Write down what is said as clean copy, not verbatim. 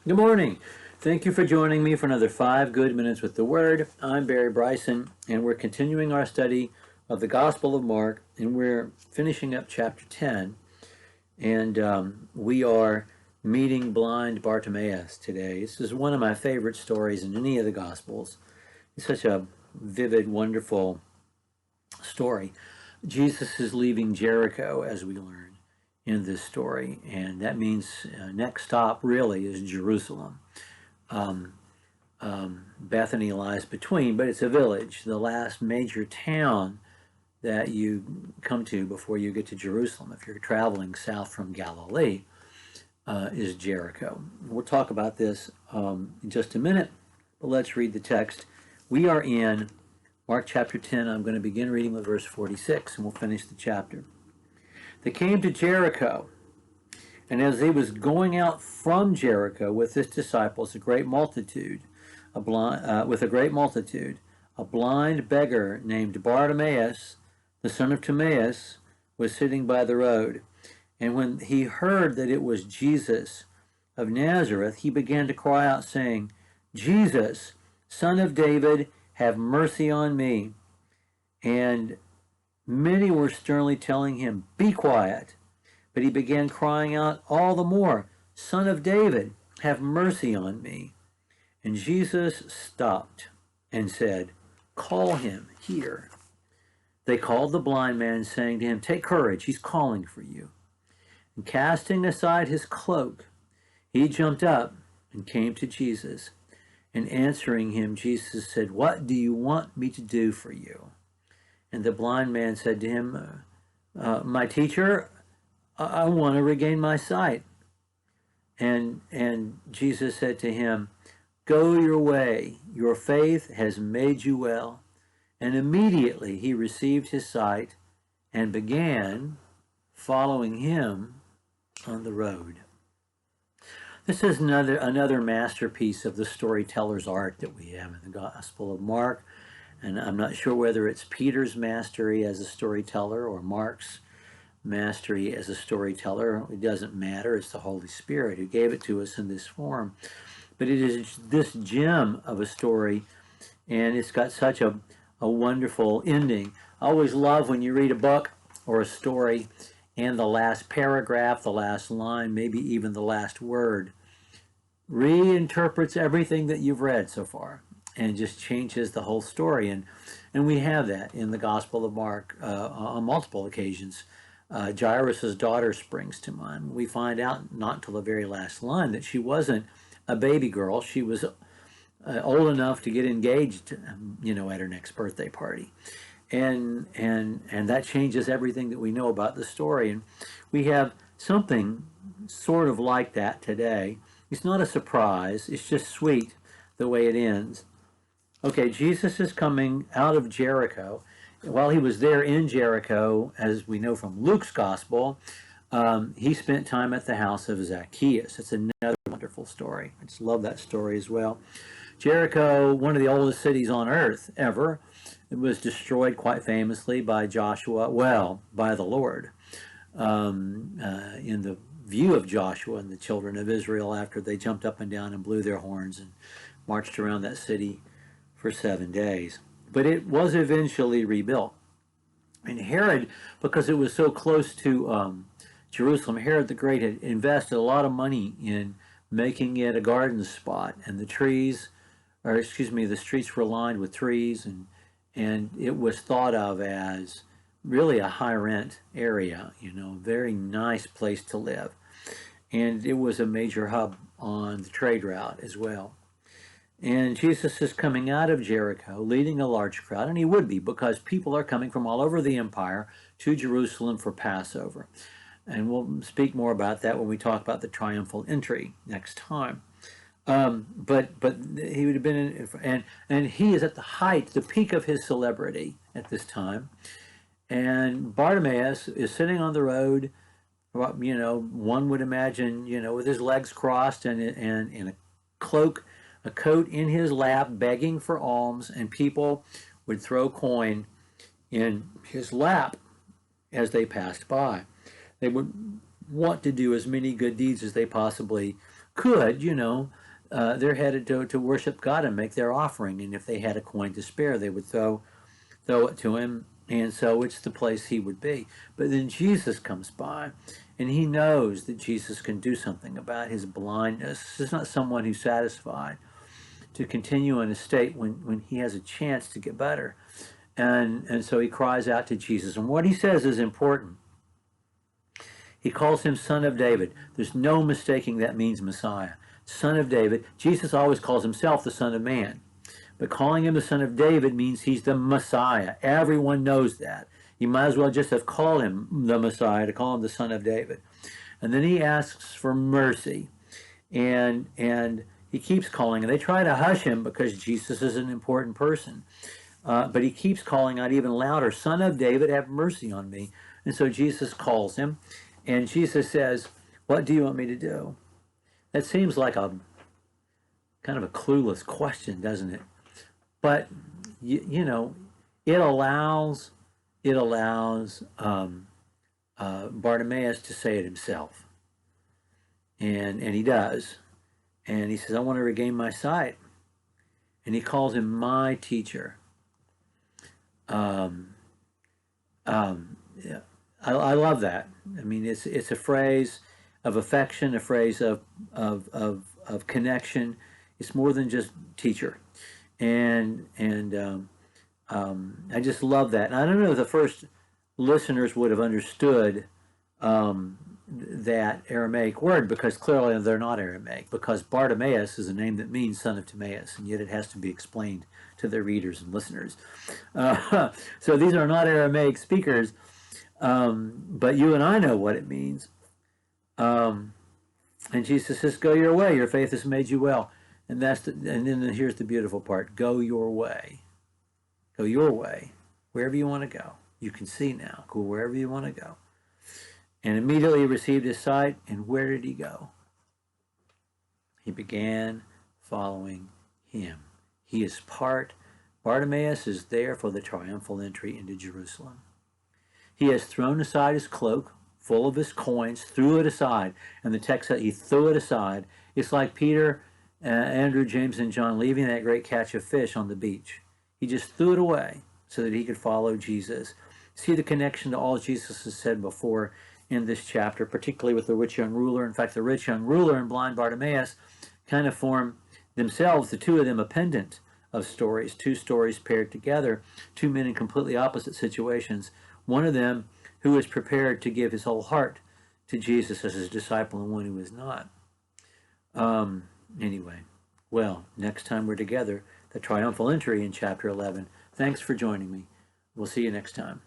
Good morning. Thank you for joining me for another 5 good minutes with the Word. I'm Barry Bryson, and we're continuing our study of the Gospel of Mark, and we're finishing up chapter 10. And we are meeting blind Bartimaeus today. This is one of my favorite stories in any of the Gospels. It's such a vivid, wonderful story. Jesus is leaving Jericho, as we learn in this story, and that means next stop really is Jerusalem. Bethany lies between, but it's a village. The last major town that you come to before you get to Jerusalem, if you're traveling south from Galilee, is Jericho. We'll talk about this in just a minute, but let's read the text. We are in Mark chapter 10. I'm going to begin reading with verse 46, and we'll finish the chapter. They came to Jericho, and as he was going out from Jericho with his disciples, a blind beggar named Bartimaeus, the son of Timaeus, was sitting by the road. And when he heard that it was Jesus of Nazareth, he began to cry out, saying, "Jesus, Son of David, have mercy on me." And many were sternly telling him, "Be quiet." But he began crying out all the more, "Son of David, have mercy on me." And Jesus stopped and said, "Call him here." They called the blind man, saying to him, "Take courage, he's calling for you." And casting aside his cloak, he jumped up and came to Jesus. And answering him, Jesus said, "What do you want me to do for you?" And the blind man said to him, "My teacher, I want to regain my sight." And Jesus said to him, "Go your way, your faith has made you well." And immediately he received his sight and began following him on the road. This is another masterpiece of the storyteller's art that we have in the Gospel of Mark. And I'm not sure whether it's Peter's mastery as a storyteller or Mark's mastery as a storyteller. It doesn't matter. It's the Holy Spirit who gave it to us in this form. But it is this gem of a story, and it's got such a wonderful ending. I always love when you read a book or a story and the last paragraph, the last line, maybe even the last word reinterprets everything that you've read so far and just changes the whole story. And we have that in the Gospel of Mark on multiple occasions. Jairus' daughter springs to mind. We find out not until the very last line that she wasn't a baby girl. She was old enough to get engaged, at her next birthday party. And that changes everything that we know about the story. And we have something sort of like that today. It's not a surprise. It's just sweet the way it ends. Okay, Jesus is coming out of Jericho. While he was there in Jericho, as we know from Luke's Gospel, he spent time at the house of Zacchaeus. It's another wonderful story. I just love that story as well. Jericho, one of the oldest cities on earth ever, it was destroyed quite famously by by the Lord, in the view of Joshua and the children of Israel after they jumped up and down and blew their horns and marched around that city for 7 days. But it was eventually rebuilt. And Herod, because it was so close to Jerusalem, Herod the Great had invested a lot of money in making it a garden spot. And the streets were lined with trees, and it was thought of as really a high rent area, very nice place to live. And it was a major hub on the trade route as well. And Jesus is coming out of Jericho, leading a large crowd, and he would be because people are coming from all over the empire to Jerusalem for Passover. And we'll speak more about that when we talk about the triumphal entry next time. But he would have been and he is at the height, the peak of his celebrity at this time. And Bartimaeus is sitting on the road, one would imagine, with his legs crossed and in a coat in his lap, begging for alms, and people would throw coin in his lap as they passed by. They would want to do as many good deeds as they possibly could, they're headed to worship God and make their offering. And if they had a coin to spare, they would throw it to him. And so it's the place he would be. But then Jesus comes by, and he knows that Jesus can do something about his blindness. This is not someone who's satisfied to continue in a state when he has a chance to get better. And so he cries out to Jesus. And what he says is important. He calls him Son of David. There's no mistaking that means Messiah. Son of David. Jesus always calls himself the Son of Man. But calling him the Son of David means he's the Messiah. Everyone knows that. You might as well just have called him the Messiah to call him the Son of David. And then he asks for mercy. And he keeps calling. And they try to hush him because Jesus is an important person. But he keeps calling out even louder, Son of David, have mercy on me. And so Jesus calls him. And Jesus says, what do you want me to do? That seems like a kind of a clueless question, doesn't it? But it allows Bartimaeus to say it himself, and he does, and he says, "I want to regain my sight," and he calls him my teacher. Yeah, I love that. I mean, it's a phrase of affection, a phrase of connection. It's more than just teacher. And I just love that. And I don't know if the first listeners would have understood that Aramaic word, because clearly they're not Aramaic, because Bartimaeus is a name that means son of Timaeus, and yet it has to be explained to their readers and listeners. So these are not Aramaic speakers, but you and I know what it means. And Jesus says, go your way, your faith has made you well. And then here's the beautiful part. Go your way. Go your way. Wherever you want to go. You can see now. Go wherever you want to go. And immediately he received his sight. And where did he go? He began following him. He is Bartimaeus is there for the triumphal entry into Jerusalem. He has thrown aside his cloak, full of his coins, threw it aside. And the text said he threw it aside. It's like Peter, Andrew, James, and John leaving that great catch of fish on the beach. He just threw it away so that he could follow Jesus. See the connection to all Jesus has said before in this chapter, particularly with the rich young ruler. In fact, the rich young ruler and blind Bartimaeus kind of form themselves, the two of them, a pendant of stories, two stories paired together, two men in completely opposite situations. One of them who is prepared to give his whole heart to Jesus as his disciple, and one who is not. Anyway, well, next time we're together, the triumphal entry in chapter 11. Thanks for joining me. We'll see you next time.